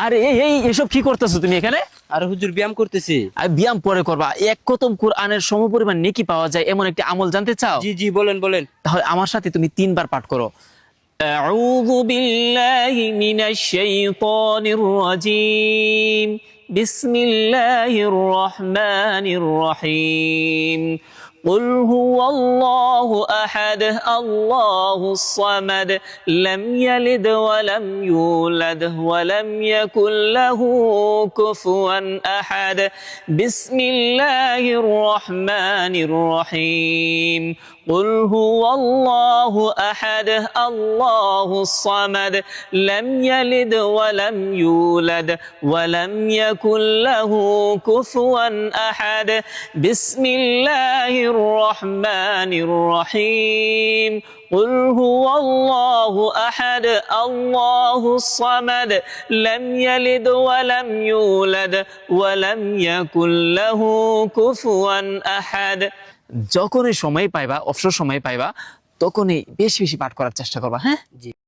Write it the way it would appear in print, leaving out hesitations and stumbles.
আরে এই এসব কি করতেছো তুমি এখানে? আরে হুজুর ব্যায়াম করতেছি। আর ব্যায়াম পরে করবা। এক খতম কোরআনের সমপরিমাণ নেকি পাওয়া যায় এমন একটি আমল জানতে চাও? জি জি, বলেন বলেন। তাহলে আমার সাথে তুমি 3 বার পাঠ করো। আউযু বিল্লাহি মিনাশ শাইতানির রাজীম। বিসমিল্লাহির রহমানির রহিম। قل هو الله أحد الله الصمد لم يلد ولم يولد ولم يكن له كفوا أحد بسم الله الرحمن الرحيم قل هو الله أحد الله الصمد لم يلد ولم يولد ولم يكن له كفوا أحد بسم الله الرحمن الرحيم قل هو الله أحد الله الصمد لم يلد ولم يولد ولم يكن له كفوا أحد। যখনই সময় পাইবা, অবসর সময় পাইবা, তখনই বেশি বেশি পাঠ করার চেষ্টা করবা। হ্যাঁ। জি।